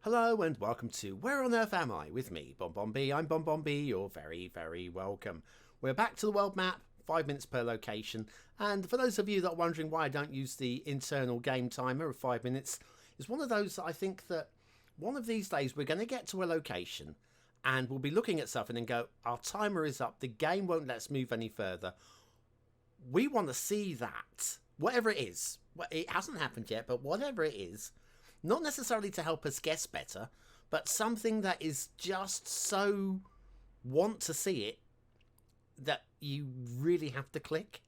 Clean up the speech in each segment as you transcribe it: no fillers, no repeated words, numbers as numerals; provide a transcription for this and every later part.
Hello and welcome to Where on Earth Am I? With me, Bonbon-B. I'm Bonbon-B. You're very, very welcome. We're back to the world map, 5 minutes per location. And for those of you that are wondering why I don't use the internal game timer of 5 minutes, it's one of those that I think that one of these days we're going to get to a location and we'll be looking at something and go, our timer is up, the game won't let us move any further. We want to see that, whatever it is. It hasn't happened yet, but whatever it is, not necessarily to help us guess better, but something that is just so want to see it that you really have to click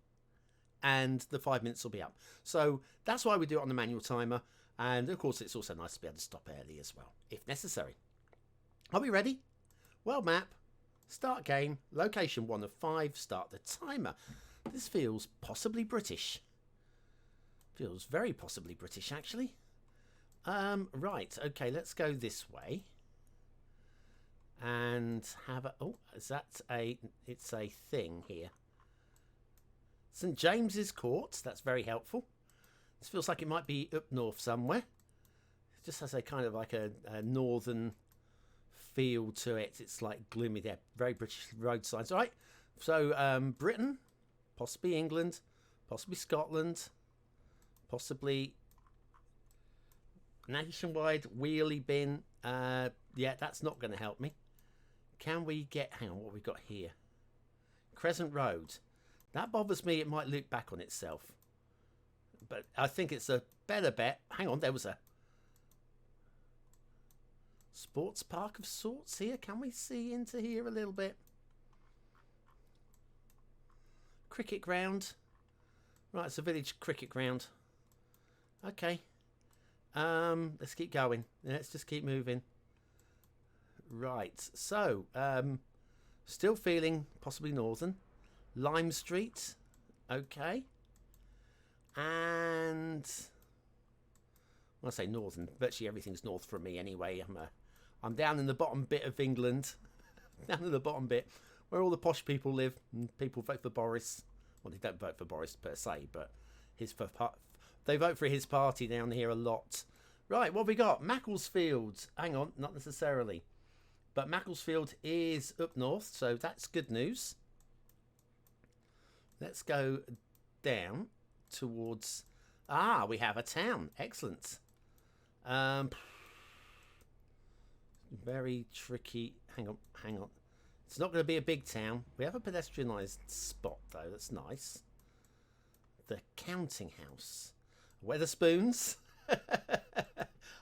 and the 5 minutes will be up. So that's why we do it on the manual timer. And of course, it's also nice to be able to stop early as well, if necessary. Are we ready? World map, start game, location 1 of 5, start the timer. This feels possibly British. Feels very possibly British, actually. Right, okay, let's go this way. And have a... Oh, is that a... It's a thing here. St. James's Court, that's very helpful. This feels like it might be up north somewhere. It just has a kind of like a northern feel to it. It's like gloomy there. Very British road signs. All right, so Britain, possibly England, possibly Scotland, possibly... Nationwide wheelie bin. Yeah, that's not going to help me. Can we get... Hang on, what have we got here? Crescent Road. That bothers me. It might loop back on itself. But I think it's a better bet. Hang on, there was a... sports park of sorts here. Can we see into here a little bit? Cricket ground. Right, it's a village cricket ground. Okay. Let's keep going. Let's just keep moving. Right, so still feeling possibly northern. Lime Street, okay. And when I say northern, virtually everything's north from me anyway. I'm down in the bottom bit of England, down in the bottom bit where all the posh people live. And people vote for Boris. Well, they don't vote for Boris per se, but they vote for his party down here a lot. Right, what have we got? Macclesfield. Hang on, not necessarily. But Macclesfield is up north, so that's good news. Let's go down towards... Ah, we have a town. Excellent. Very tricky. Hang on. It's not going to be a big town. We have a pedestrianised spot, though. That's nice. The Counting House. Weatherspoons.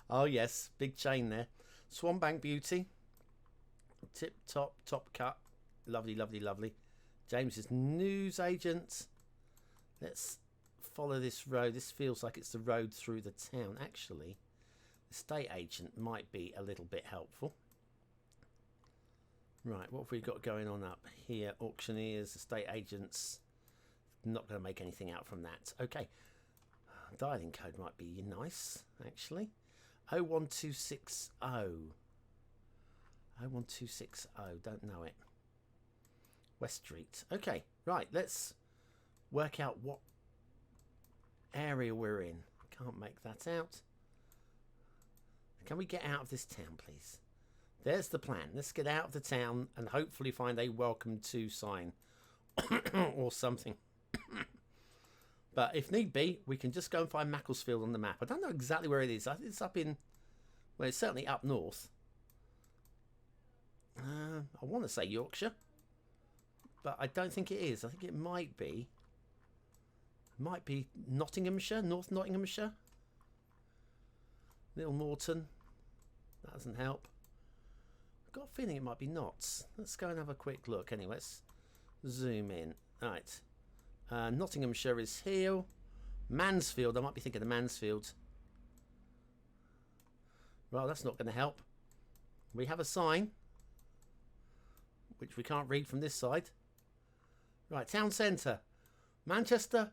Oh yes, big chain there. Swanbank Beauty. Tip top cut. Lovely, lovely, lovely. James's newsagent. Let's follow this road. This feels like it's the road through the town. Actually, estate agent might be a little bit helpful. Right, what have we got going on up here? Auctioneers, estate agents. Not going to make anything out from that. Okay. Dialing code might be nice, actually. 01260. 01260. Don't know it. West Street. Okay, right. Let's work out what area we're in. Can't make that out. Can we get out of this town, please? There's the plan. Let's get out of the town and hopefully find a welcome to sign or something. But if need be, we can just go and find Macclesfield on the map. I don't know exactly where it is. I think it's up in... Well, it's certainly up north. I want to say Yorkshire. But I don't think it is. I think it might be... Might be Nottinghamshire. North Nottinghamshire. Little Morton. That doesn't help. I've got a feeling it might be Notts. Let's go and have a quick look. Anyway, let's zoom in. Right. Nottinghamshire is here. Mansfield. I might be thinking of Mansfield. Well, that's not going to help. We have a sign, which we can't read from this side. Right, town centre. Manchester.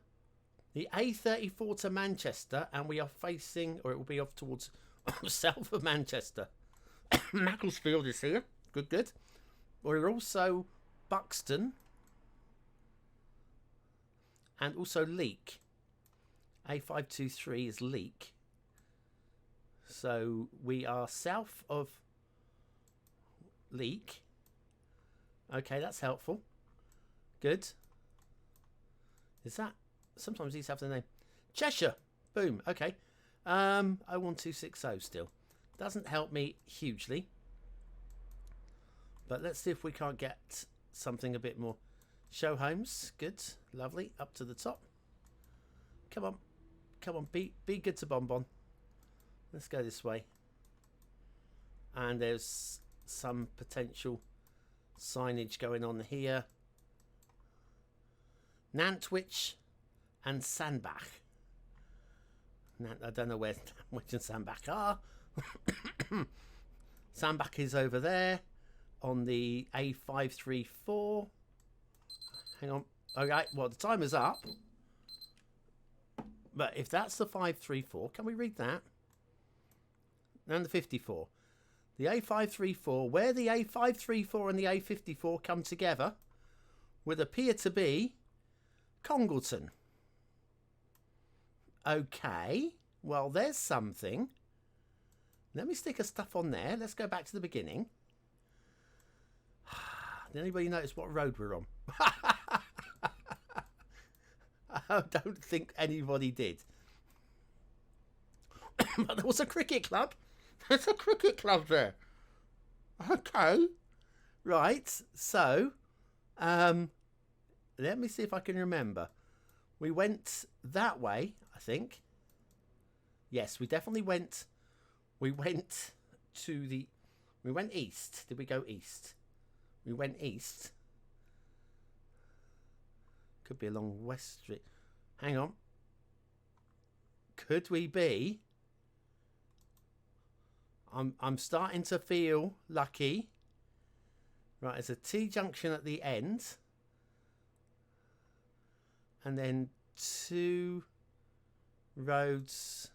The A34 to Manchester, and we are facing, or it will be off towards south of Manchester. Macclesfield is here. Good, good. We're also Buxton. And also Leek. A523 is Leek. So we are south of Leek. Okay, that's helpful. Good. Is that... Sometimes these have the name. Cheshire. Boom. Okay. 01260 still. Doesn't help me hugely. But let's see if we can't get something a bit more. Show homes. Good. Lovely. Up to the top. Come on. Come on. Be good to Bonbon. Let's go this way. And there's some potential signage going on here. Nantwich and Sandbach. I don't know where Nantwich and Sandbach are. Sandbach is over there on the A534. Hang on. Okay, well, the timer's up. But if that's the 534, can we read that? And the 54. The A534, where the A534 and the A54 come together, would appear to be Congleton. Okay, well, there's something. Let me stick a stuff on there. Let's go back to the beginning. Did anybody notice what road we're on? I don't think anybody did. But there was a cricket club. There's a cricket club there. Okay. Right, so, let me see if I can remember. We went that way, I think. Yes, we definitely went. We went to the... We went east. Did we go east? We went east. Could be along West Street. Hang on. Could we be... I'm starting to feel lucky. Right, there's a T-junction at the end. And then 2 roads.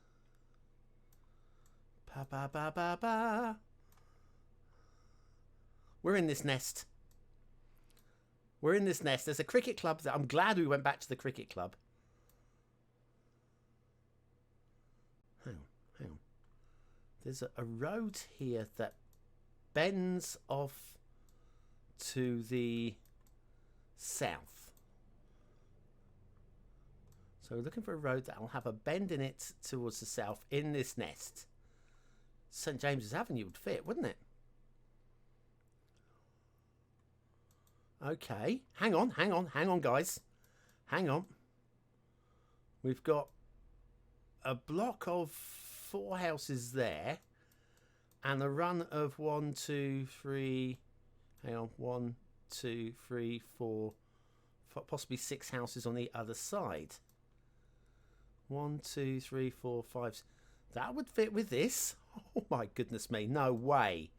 Ba ba ba ba ba. We're in this nest. We're in this nest. There's a cricket club that I'm glad we went back to the cricket club. Hang on, hang on. There's a road here that bends off to the south. So we're looking for a road that will have a bend in it towards the south in this nest. St. James's Avenue would fit, wouldn't it? Okay. Hang on, guys. Hang on. We've got a block of 4 houses there. And a run of 1, 2, 3... Hang on. 1, 2, 3, 4... Possibly 6 houses on the other side. 1, 2, 3, 4, 5... That would fit with this. Oh my goodness me. No way.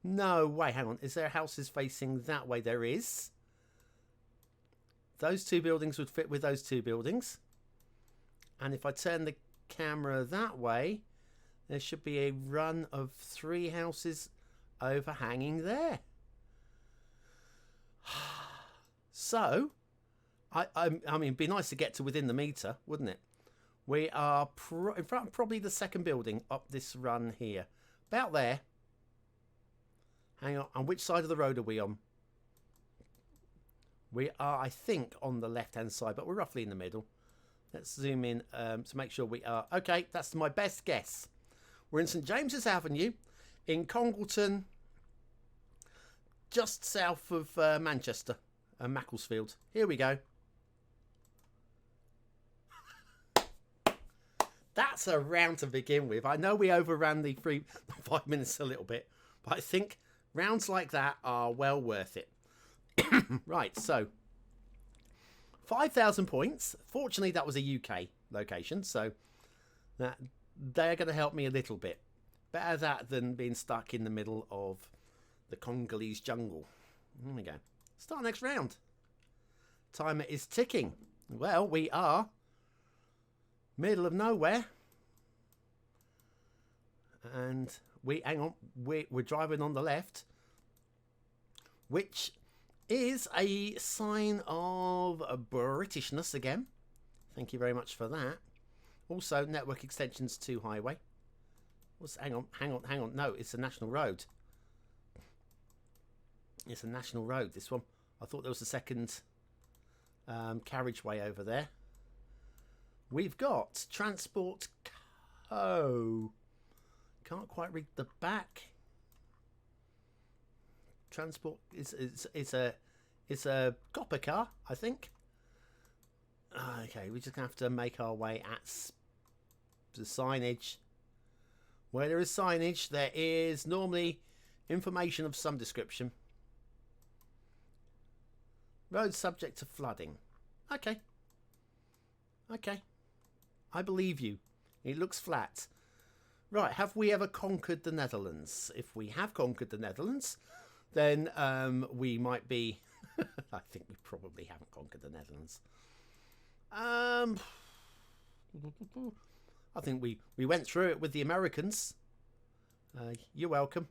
No way. Hang on. Is there houses facing that way? There is. Those 2 buildings would fit with those 2 buildings. And if I turn the camera that way, there should be a run of 3 houses overhanging there. So, I mean, it'd be nice to get to within the meter, wouldn't it? We are in front of probably the 2nd building up this run here. About there. Hang on. And which side of the road are we on? We are, I think, on the left-hand side, but we're roughly in the middle. Let's zoom in to make sure we are... Okay, that's my best guess. We're in St. James's Avenue in Congleton, just south of Manchester and Macclesfield. Here we go. That's a round to begin with. I know we overran the 5 minutes a little bit, but I think rounds like that are well worth it. Right, so 5,000 points. Fortunately, that was a UK location, so that they're going to help me a little bit. Better that than being stuck in the middle of the Congolese jungle. There we go. Start next round. Timer is ticking. Well, we are middle of nowhere, and hang on, we're driving on the left, which is a sign of Britishness again. Thank you very much for that. Also, network extensions to highway. Hang on. No, it's a national road. It's a national road, this one. I thought there was a second carriageway over there. We've got Transport Co. Can't quite read the back. Transport it's a copper car, I think. Okay, we're just gonna have to make our way at the signage. Where there is signage, there is normally information of some description. Road subject to flooding. Okay. I believe you. It looks flat. Right, have we ever conquered the Netherlands? If we have conquered the Netherlands, then we might be... I think we probably haven't conquered the Netherlands. I think we went through it with the Americans. You're welcome.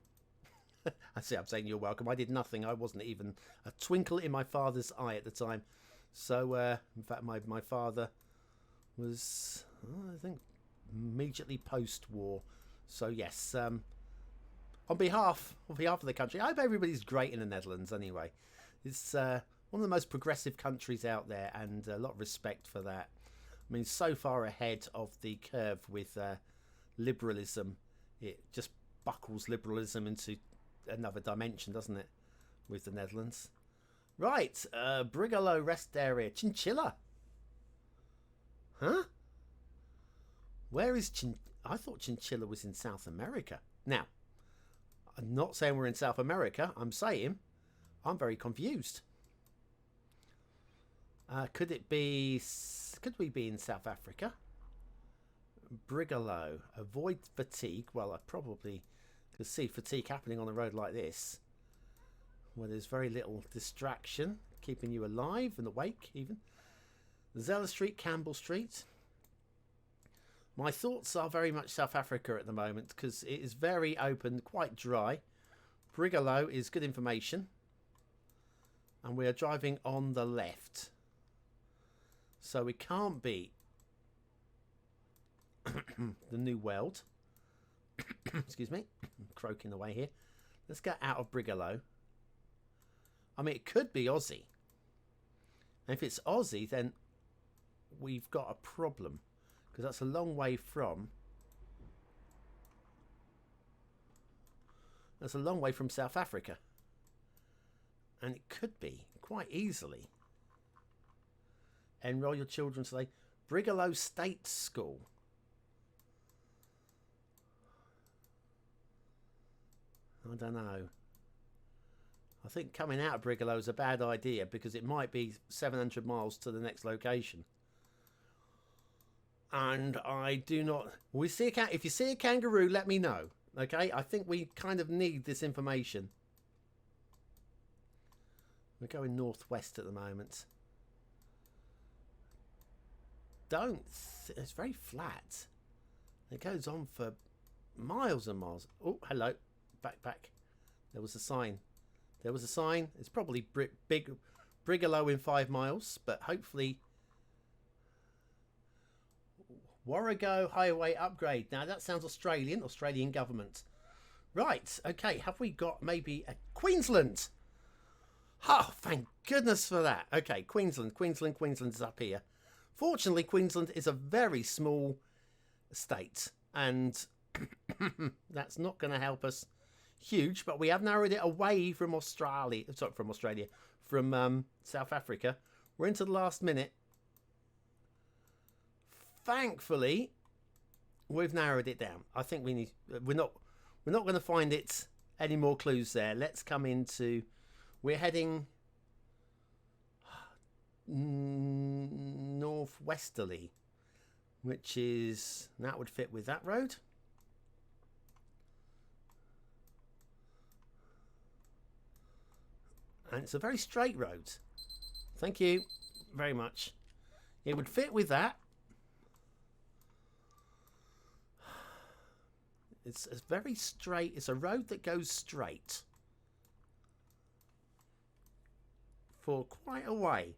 I'm saying you're welcome. I did nothing. I wasn't even a twinkle in my father's eye at the time. So, in fact, my father was, I think, immediately post-war. So, yes, on behalf of the country, I hope everybody's great in the Netherlands anyway. It's one of the most progressive countries out there, and a lot of respect for that. I mean, so far ahead of the curve with liberalism. It just buckles liberalism into another dimension, doesn't it, with the Netherlands? Right, Brigalow rest area. Chinchilla. Huh? Where is I thought Chinchilla was in South America. Now, I'm not saying we're in South America. I'm saying I'm very confused. Could we be in South Africa? Brigalow. Avoid fatigue. Well, I probably could see fatigue happening on a road like this, where there's very little distraction, keeping you alive and awake even. Zeller Street, Campbell Street. My thoughts are very much South Africa at the moment, because it is very open, quite dry. Brigalow is good information. And we are driving on the left. So we can't be the New World. Excuse me. I'm croaking away here. Let's get out of Brigalow. I mean, it could be Aussie. And if it's Aussie, then we've got a problem. Because that's a long way from... That's a long way from South Africa. And it could be, quite easily. Enroll your children today. Brigalow State School. I don't know. I think coming out of Brigalow is a bad idea, because it might be 700 miles to the next location. And I do not... If you see a kangaroo, let me know. Okay? I think we kind of need this information. We're going northwest at the moment. It's very flat. It goes on for miles and miles. Oh, hello. Back. There was a sign. It's probably Brigalow in 5 miles, but hopefully... Warrego Highway upgrade. Now that sounds Australian government. Right, okay, have we got maybe a Queensland? Oh, thank goodness for that. Okay, Queensland is up here. Fortunately, Queensland is a very small state, and that's not going to help us huge, but we have narrowed it away from from South Africa. We're into the last minute. Thankfully, we've narrowed it down. I think we're not going to find it any more clues there. Let's come into... We're heading northwesterly, which is... That would fit with that road. And it's a very straight road. Thank you very much. It would fit with that. It's very straight. It's a road that goes straight for quite a way.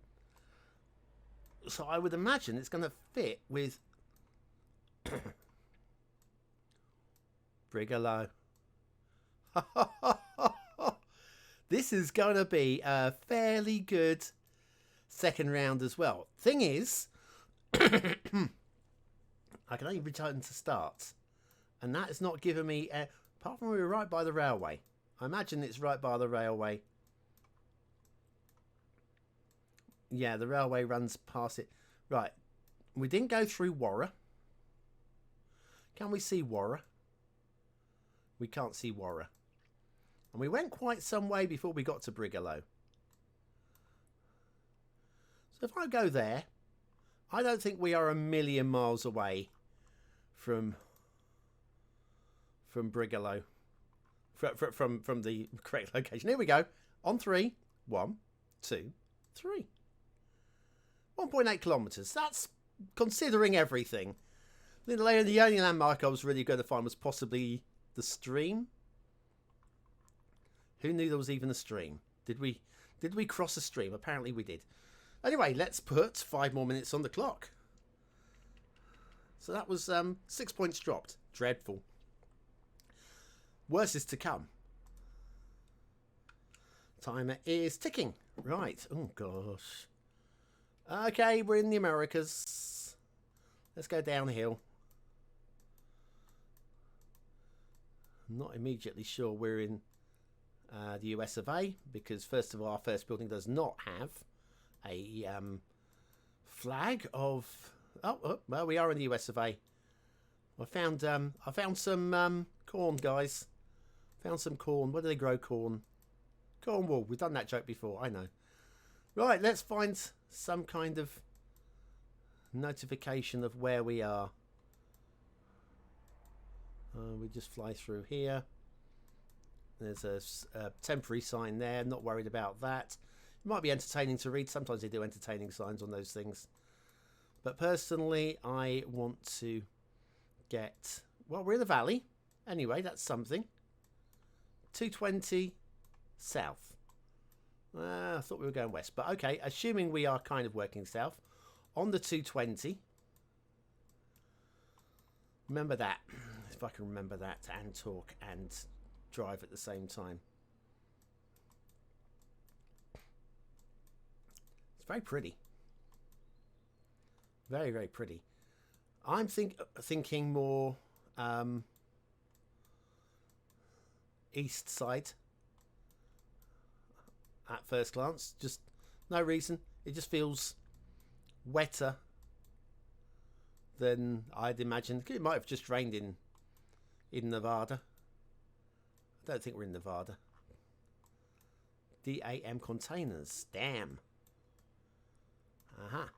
So I would imagine it's going to fit with Brigalow. This is going to be a fairly good second round as well. Thing is, I can only return to start. And that is not giving me... apart from we were right by the railway. I imagine it's right by the railway. Yeah, the railway runs past it. Right. We didn't go through Warra. Can we see Warra? We can't see Warra. And we went quite some way before we got to Brigalow. So if I go there, I don't think we are a million miles away from Brigalow. From the correct location. Here we go. On 3. 1, 2, 3. 1.8 kilometres. That's considering everything. The only landmark I was really going to find was possibly the stream. Who knew there was even a stream? Did we cross a stream? Apparently we did. Anyway, let's put 5 more minutes on the clock. So that was 6 points dropped. Dreadful. Worse is to come. Timer is ticking. Right. Oh, gosh. Okay, we're in the Americas. Let's go downhill. I'm not immediately sure we're in the US of A, because first of all, our first building does not have a flag of... Oh, well, we are in the US of A. I found some corn, guys. Found some corn. Where do they grow corn? Cornwall. We've done that joke before. I know. Right, let's find some kind of notification of where we are. We just fly through here. There's a temporary sign there. Not worried about that. It might be entertaining to read. Sometimes they do entertaining signs on those things. But personally, I want to get... Well, we're in the valley. Anyway, that's something. 220 south. I thought we were going west. But okay, assuming we are kind of working south. On the 220. Remember that. If I can remember that and talk and drive at the same time. It's very pretty. Very, very pretty. I'm thinking more east side at first glance. Just no reason. It just feels wetter than I'd imagined. It might have just rained in Nevada. I don't think we're in Nevada. DAM containers. Damn. Aha.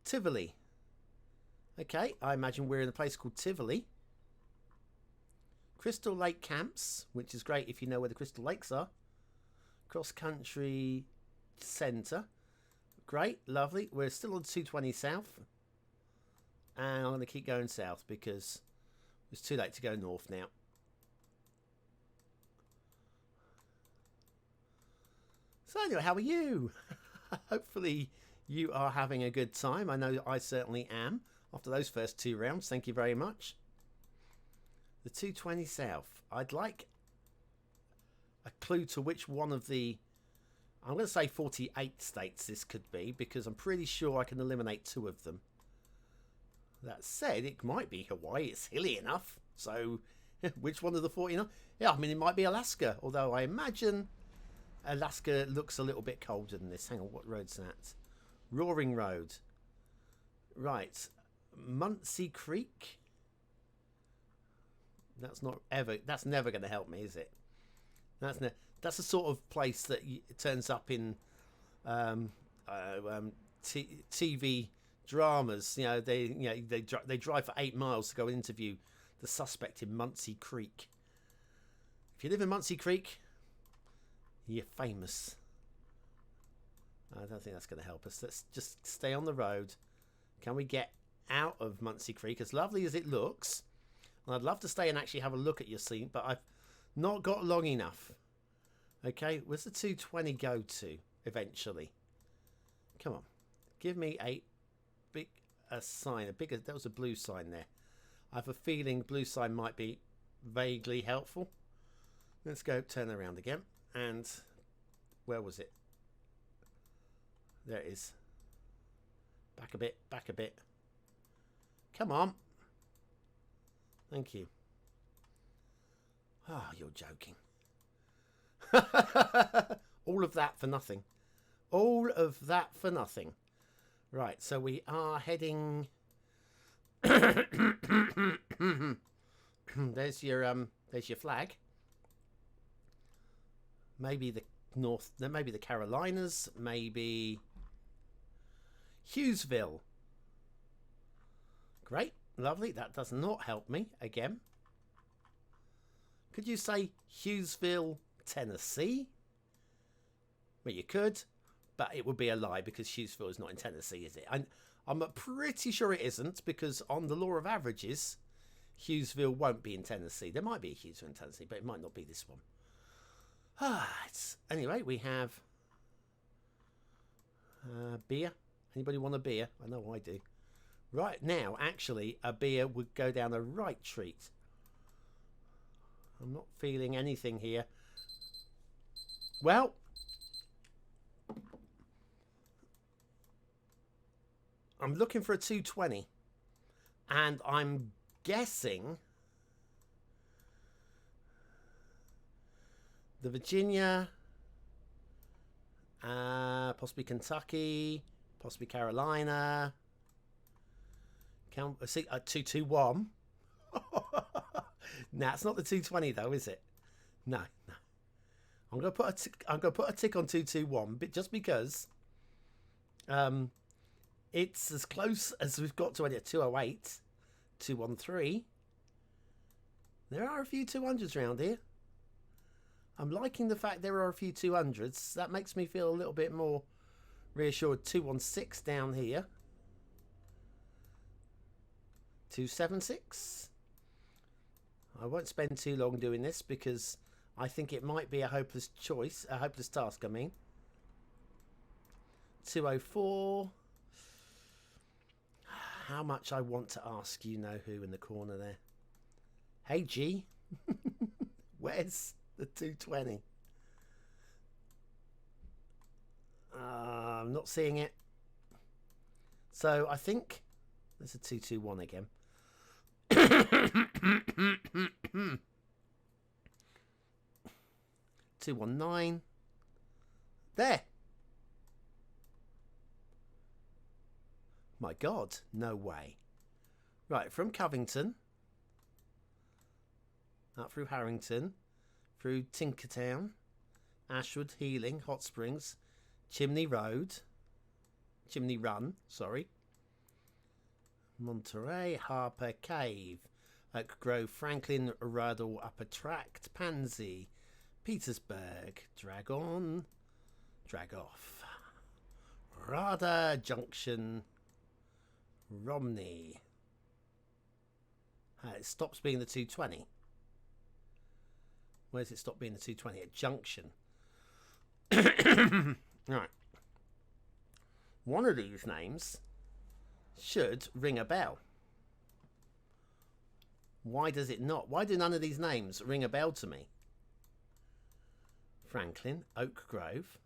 Tivoli. Okay, I imagine we're in a place called Tivoli. Crystal Lake Camps, which is great if you know where the Crystal Lakes are. Cross Country Centre. Great, lovely. We're still on 220 south. And I'm going to keep going south because it's too late to go north now. So anyway, how are you? Hopefully you are having a good time. I know I certainly am. After those first 2 rounds, thank you very much. The 220 south. I'd like a clue to which one of the... I'm going to say 48 states this could be, because I'm pretty sure I can eliminate 2 of them. That said, it might be Hawaii. It's hilly enough. So, which one of the 49? Yeah, I mean, it might be Alaska. Although I imagine Alaska looks a little bit colder than this. Hang on, what road's that? Roaring Road. Right. Muncie Creek. That's never going to help me, is it? That's the sort of place that turns up in TV dramas. You know, they drive for 8 miles to go and interview the suspect in Muncie Creek. If you live in Muncie Creek, you're famous. I don't think that's going to help us. Let's just stay on the road. Can we get out of Muncie Creek? As lovely as it looks, and I'd love to stay and actually have a look at your scene, but I've not got long enough. Okay, where's the 220 go to eventually? Come on, give me a sign. There was a blue sign there. I have a feeling blue sign might be vaguely helpful. Let's go turn around again. And where was it? There it is. Back a bit, back a bit. Come on. Thank you. Oh, you're joking. All of that for nothing. All of that for nothing. Right, so we are heading... there's your flag. Maybe the North, maybe the Carolinas, maybe Hughesville. Great, lovely. That does not help me again. Could you say Hughesville, Tennessee? Well, you could, but it would be a lie because Hughesville is not in Tennessee, is it? I'm pretty sure it isn't, because on the law of averages, Hughesville won't be in Tennessee. There might be a Hughesville in Tennessee, but it might not be this one. Anyway, we have beer. Anybody want a beer? I know I do. Right now, actually, a beer would go down a right treat. I'm not feeling anything here. Well, I'm looking for a 220, and I'm guessing the Virginia, possibly Kentucky, possibly Carolina. See, a 221. Nah, it's not the 220 though, is it? No, no. I'm gonna put a tick on 221, but just because it's as close as we've got to it. 208, 213. There are a few 200s around here. I'm liking the fact there are a few 200s. That makes me feel a little bit more reassured. 216 down here. 276. I won't spend too long doing this because I think it might be a hopeless choice, a hopeless task, I mean. 204. How much I want to ask you know who in the corner there. Hey G. Where's the 220? I'm not seeing it. So I think there's a 221 again. 219. There. My God, no way. Right, from Covington, up through Harrington, through Tinkertown, Ashwood, Healing, Hot Springs, Chimney Run, sorry. Monterey, Harper Cave, Oak Grove, Franklin, Ruddle, Upper Tract, Pansy, Petersburg, Dragon, Dragoff, Rada Junction, Romney. It stops being the 220. Where does it stop being the 220? At Junction. Right. One of these names should ring a bell. Why does it not? Why do none of these names ring a bell to me? Franklin, Oak Grove,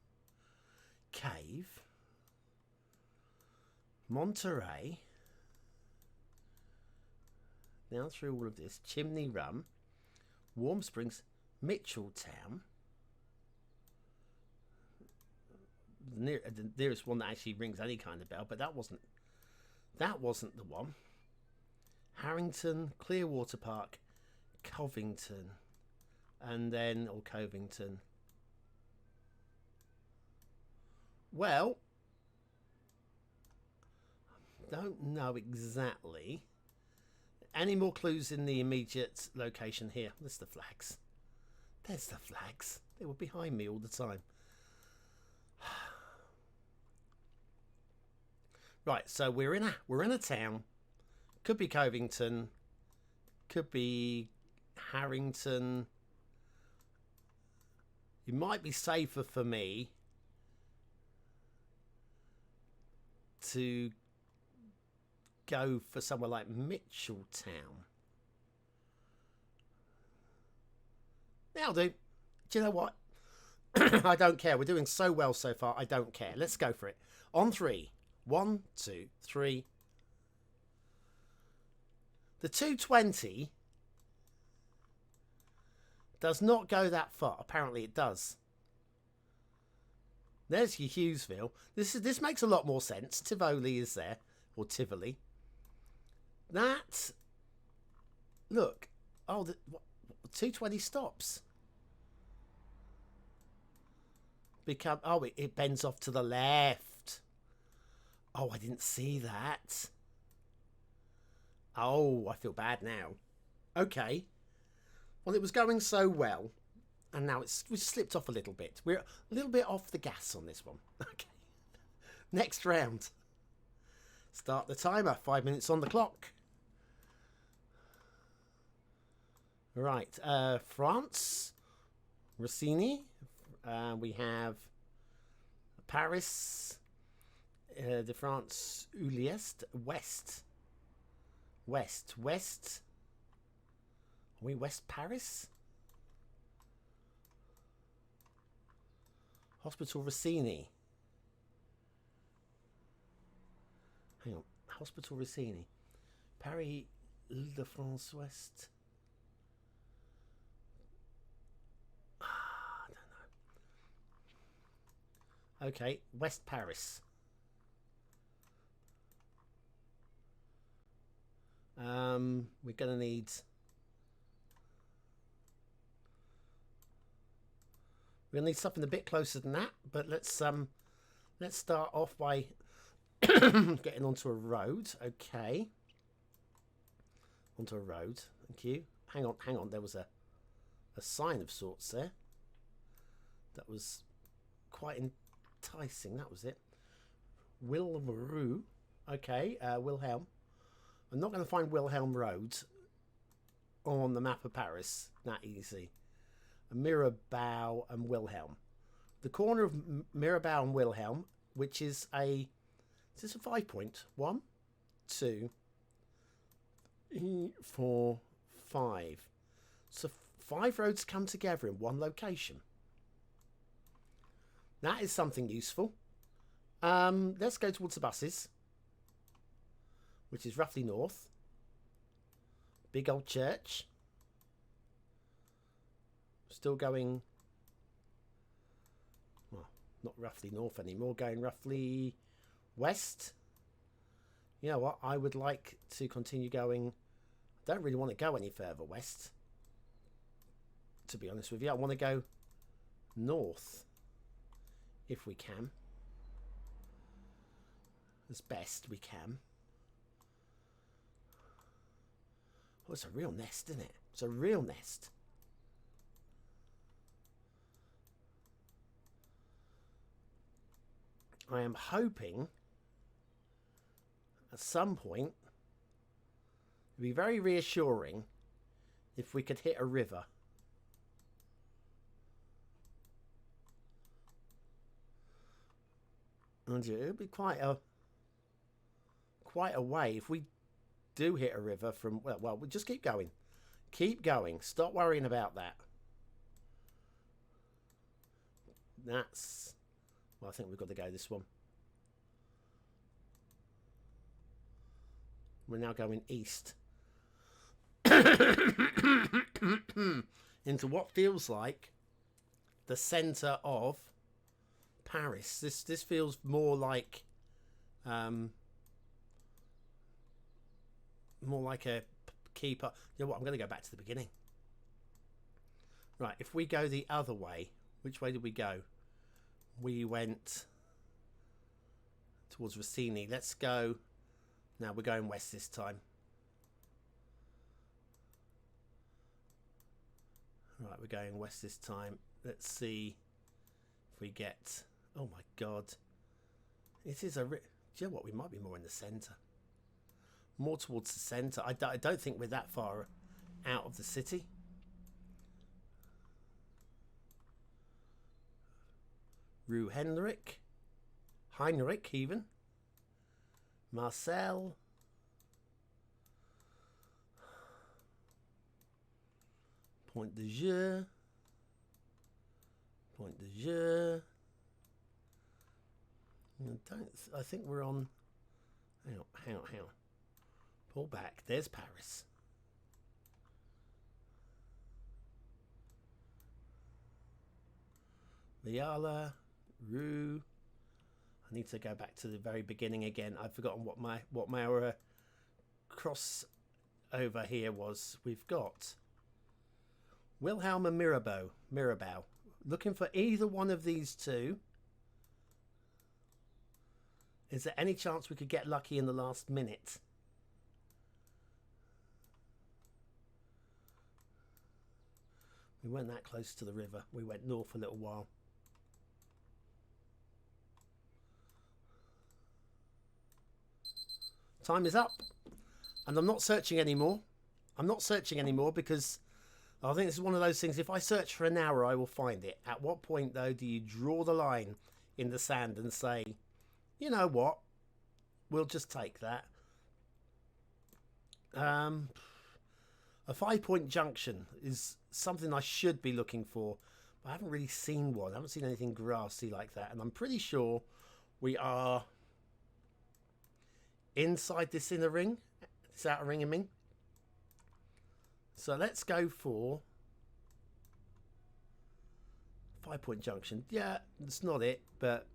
Cave, Monterey, down through all of this, Chimney Run, Warm Springs, Mitchelltown. The nearest one that actually rings any kind of bell, but that wasn't the one. Harrington, Clearwater Park, Covington, and then, or Covington. Well, don't know exactly. Any more clues in the immediate location here? There's the flags. There's the flags. They were behind me all the time. Right, so we're in a town. Could be Covington. Could be Harrington. It might be safer for me to go for somewhere like Mitchelltown. I'll do. Do you know what? I don't care. We're doing so well so far. I don't care. Let's go for it. On 3. 1, 2, 3. The 220 does not go that far. Apparently it does. There's your Hughesville. This makes a lot more sense. Tivoli is there. Or Tivoli. That... Look. Oh, 220 stops. It bends off to the left. Oh, I didn't see that. Oh, I feel bad now. Okay. Well, it was going so well. And now we've slipped off a little bit. We're a little bit off the gas on this one. Okay. Next round. Start the timer. 5 minutes on the clock. Right. France. Rossini. We have Paris. De France. Uliest. West. West. Are we West Paris? Hospital Rossini. Hang on. Hospital Rossini. Paris, Ile-de-France West. I don't know. Okay, West Paris. We're going to need... We'll need something a bit closer than that, but let's start off by getting onto a road. Okay. Onto a road. Thank you. Hang on. There was a sign of sorts there. That was quite enticing. That was it. Wilhelm. Okay, Wilhelm. I'm not going to find Wilhelm Road on the map of Paris that easy. Mirabeau and Wilhelm. The corner of Mirabeau and Wilhelm, which is is this a 5 point? 1, 2, 3, 4, 5. So 5 roads come together in one location. That is something useful. Let's go towards the buses, which is roughly north. Big old church. Still going, well, not roughly north anymore, going roughly west. You know what? I would like to continue going. I don't really want to go any further west, to be honest with you. I want to go north, if we can. As best we can. Oh, it's a real nest, isn't it? It's a real nest. I am hoping at some point it'd be very reassuring if we could hit a river. And it would be quite a way if we do hit a river from, well, we'll just keep going. Keep going. Stop worrying about that. That's... Well, I think we've got to go this one. We're now going east. Into what feels like the centre of Paris. This feels more like a keeper. You know what? I'm going to go back to the beginning. Right, if we go the other way, which way did we go? We went towards Rossini. Let's go. Now we're going west this time. Right, we're going west this time. Let's see if we get... Oh my God. It is a... Do you know what? We might be more in the centre. More towards the centre. I don't think we're that far out of the city. Rue Heinrich even. Marcel. Point de Jeu. Point de Jeu. I think we're on. Hang on. Pull back. There's Paris. Viala, Roux. I need to go back to the very beginning again. I've forgotten what my cross over here was. We've got Wilhelm and Mirabeau. Looking for either one of these two. Is there any chance we could get lucky in the last minute? We weren't that close to the river. We went north a little while. Time is up. And I'm not searching anymore. Because I think this is one of those things. If I search for an hour, I will find it. At what point, though, do you draw the line in the sand and say, you know what? We'll just take that. A 5-point junction is something I should be looking for. But I haven't really seen one. I haven't seen anything grassy like that. And I'm pretty sure we are inside this inner ring. This outer ring, I mean. So let's go for 5-point junction. Yeah, it's not it, but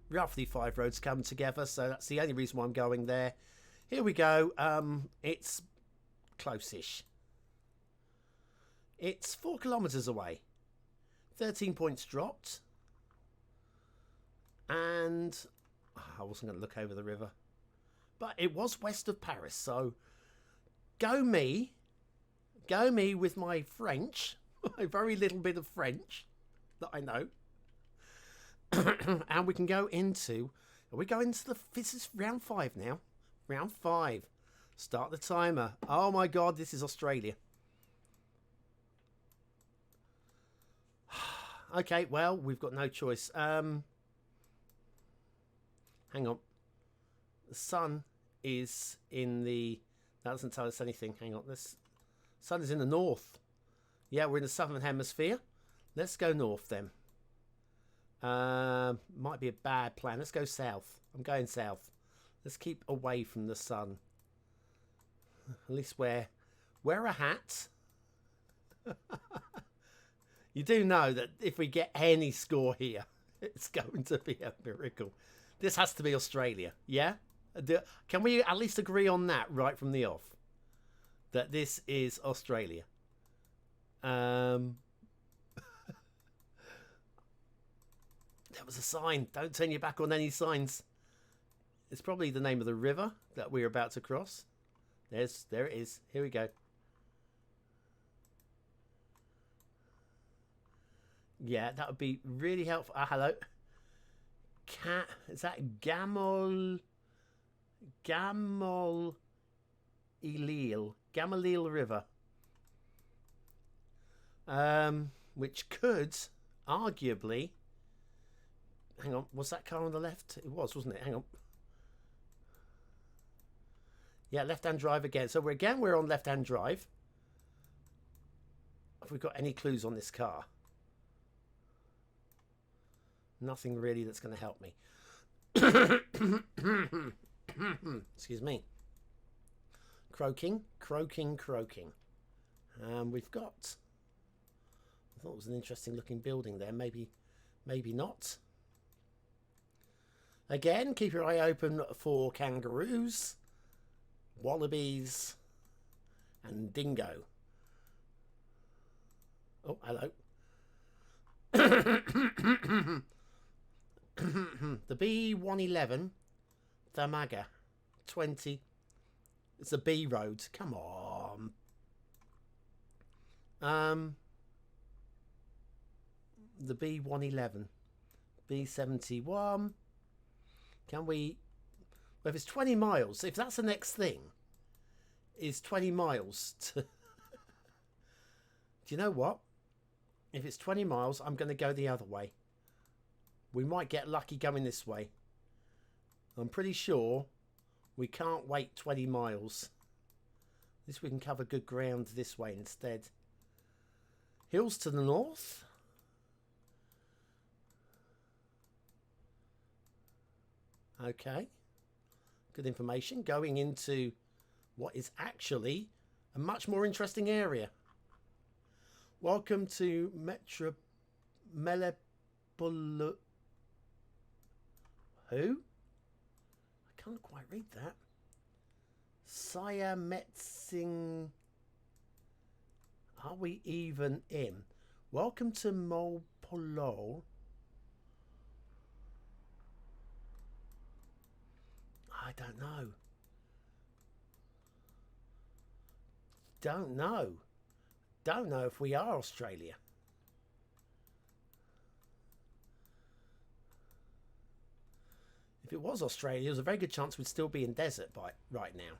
roughly 5 roads come together, so that's the only reason why I'm going there. Here we go. It's close-ish. It's 4 kilometers away. 13 points dropped. And I wasn't going to look over the river. But it was west of Paris, so go me. Go me with my French. A very little bit of French that I know. And we can go into... This is round 5 now. Round 5. Start the timer. Oh my god, this is Australia. Okay, well, we've got no choice. Hang on. The sun is in the... That doesn't tell us anything. Hang on. This sun is in the north. Yeah, we're in the southern hemisphere. Let's go north then. Might be a bad plan. Let's go south. I'm going south. Let's keep away from the sun. At least wear a hat. You do know that if we get any score here, it's going to be a miracle. This has to be Australia, yeah? Can we at least agree on that right from the off? That this is Australia. There was a sign. Don't turn your back on any signs. It's probably the name of the river that we're about to cross. There it is. Here we go. Yeah, that would be really helpful. Ah, hello. Is that Gamaliel River. Which could arguably... Hang on, was that car on the left? It was, wasn't it? Hang on. Yeah, left-hand drive again. So we're on left-hand drive. Have we got any clues on this car? Nothing really that's going to help me. Excuse me. Croaking. We've got... I thought it was an interesting looking building there. Maybe not. Again, keep your eye open for kangaroos, wallabies, and dingo. Oh, hello. The B111 Thamaga 20. It's a B road. Come on. The B111 B71. Can we... Well, if it's 20 miles, if that's the next thing, is 20 miles to... Do you know what? If it's 20 miles, I'm going to go the other way. We might get lucky going this way. I'm pretty sure we can't wait 20 miles. At least we can cover good ground this way instead. Hills to the north. Okay. Good information. Going into what is actually a much more interesting area. Welcome to Melepolu. Who? I can't quite read that. Siametzing. Are we even in? Welcome to Molpolo. I don't know. Don't know. Don't know if we are Australia. If it was Australia, there's a very good chance we'd still be in desert right now.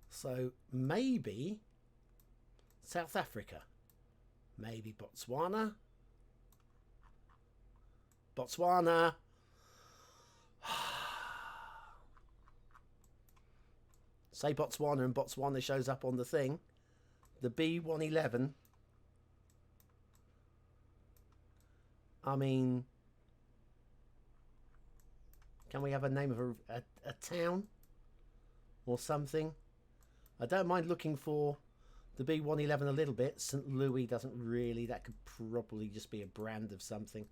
So maybe South Africa, maybe Botswana. Botswana. Say Botswana and Botswana shows up on the thing. The B111. I mean, can we have a name of a town or something? I don't mind looking for the B111 a little bit. St. Louis doesn't really. That could probably just be a brand of something.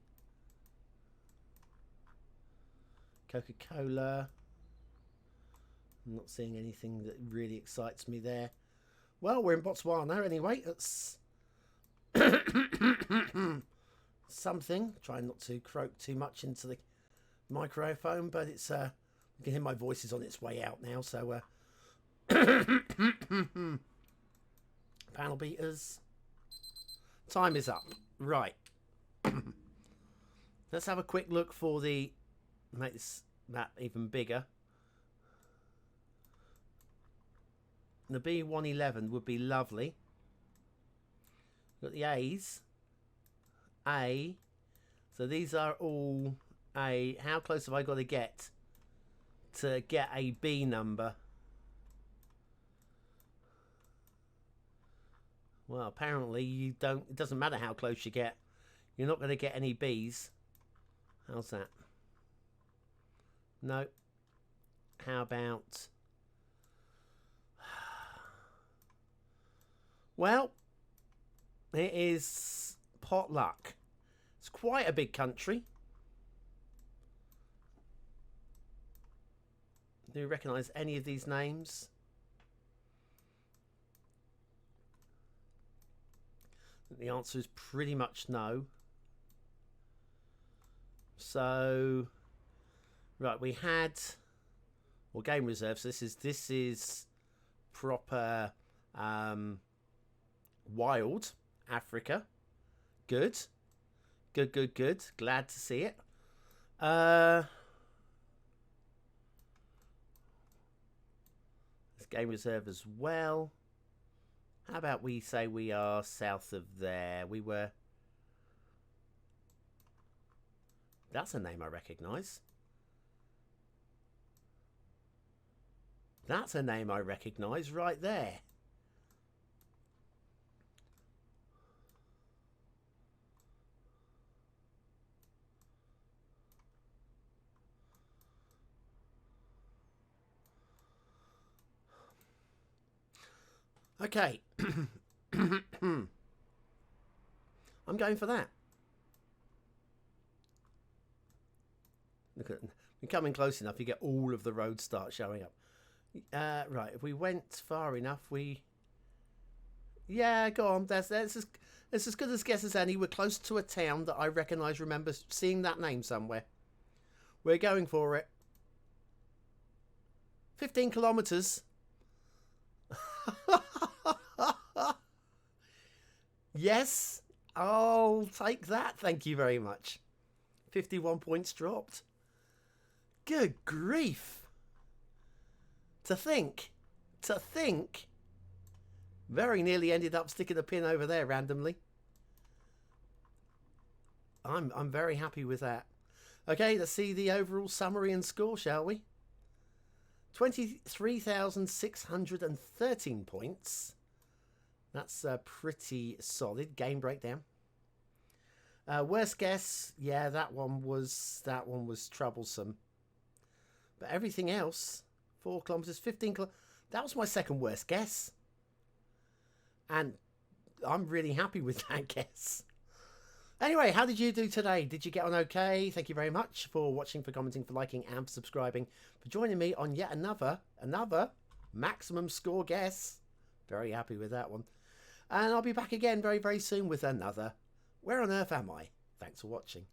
Coca-Cola. I'm not seeing anything that really excites me there. Well, we're in Botswana anyway. It's something. Trying not to croak too much into the microphone, but it's you can hear my voice is on its way out now, so panel beaters. Time is up. Right. Let's have a quick look for the make this map even bigger. The B111 would be lovely. Got the A's. A. So these are all A. How close have I got to get a B number? Well, apparently you don't. It doesn't matter how close you get. You're not going to get any B's. How's that? No. How about... Well, it is potluck. It's quite a big country. Do you recognise any of these names? The answer is pretty much no. So, right, we had game reserve. So this is proper wild Africa. Good. Glad to see it. This game reserve as well. How about we say we are south of there? We were... That's a name I recognise. That's a name I recognise right there. Okay. I'm going for that. Look at we're coming close enough, you get all of the roads start showing up. Right, if we went far enough, yeah, go on. That's as good as guess as any. We're close to a town that I recognise, remember seeing that name somewhere. We're going for it. 15 kilometres. Yes, I'll take that. Thank you very much. 51 points dropped. Good grief. To think. Very nearly ended up sticking a pin over there randomly. I'm very happy with that. Okay, let's see the overall summary and score, shall we? 23,613 points. That's pretty solid. Game breakdown. Worst guess, yeah, that one was troublesome. But everything else, 4 kilometers, 15 kilometers, that was my second worst guess. And I'm really happy with that guess. Anyway, how did you do today? Did you get on okay? Thank you very much for watching, for commenting, for liking, and for subscribing, for joining me on yet another maximum score guess. Very happy with that one. And I'll be back again very, very soon with another Where on Earth Am I? Thanks for watching.